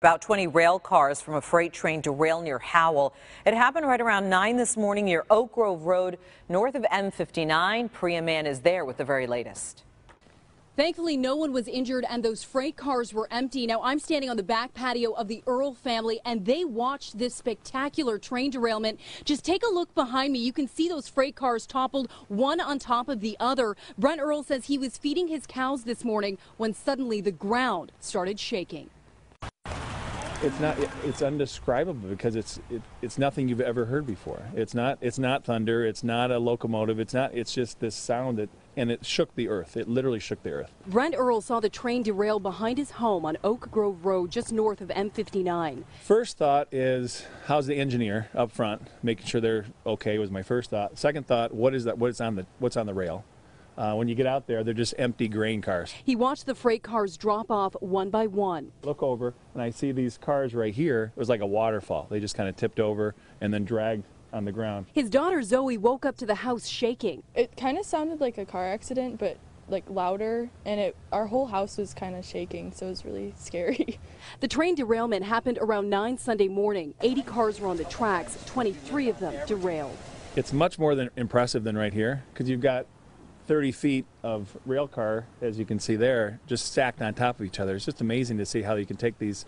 About 20 rail cars from a freight train derailed near Howell. It happened right around 9 this morning near Oak Grove Road, north of M59. Priya Mann is there with the very latest. Thankfully, no one was injured and those freight cars were empty. Now, I'm standing on the back patio of the Earl family and they watched this spectacular train derailment. Just take a look behind me. You can see those freight cars toppled one on top of the other. Brent Earl says he was feeding his cows this morning when suddenly the ground started shaking. It's undescribable because it's nothing you've ever heard before. It's not thunder, it's not a locomotive, it's just this sound and it shook the earth. It literally shook the earth. Brent Earl saw the train derail behind his home on Oak Grove Road just north of M59. First thought is, how's the engineer up front, making sure they're okay was my first thought. Second thought, what's on the rail? When you get out there, they're just empty grain cars. He watched the freight cars drop off one by one. Look over and I see these cars right here. It was like a waterfall. They just kind of tipped over and then dragged on the ground. His daughter Zoe woke up to the house shaking. It kind of sounded like a car accident, but like louder, and our whole house was kind of shaking, so it was really scary. The train derailment happened around 9 Sunday morning. 80 cars were on the tracks, 23 of them derailed. It's much more impressive than right here because you've got 30 feet of rail car, as you can see there, just stacked on top of each other. It's just amazing to see how you can take these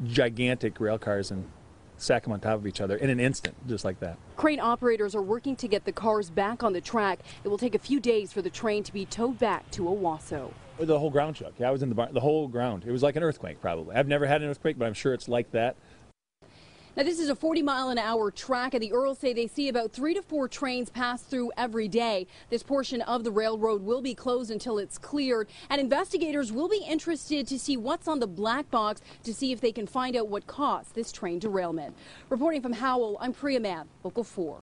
gigantic rail cars and stack them on top of each other in an instant, just like that. Crane operators are working to get the cars back on the track. It will take a few days for the train to be towed back to Owasso. The whole ground shook. Yeah, I was in the barn, the whole ground. It was like an earthquake, probably. I've never had an earthquake, but I'm sure it's like that. Now, this is a 40-mile-an-hour track, and the Earls say they see about 3 to 4 trains pass through every day. This portion of the railroad will be closed until it's cleared, and investigators will be interested to see what's on the black box to see if they can find out what caused this train derailment. Reporting from Howell, I'm Priya Mann, Local 4.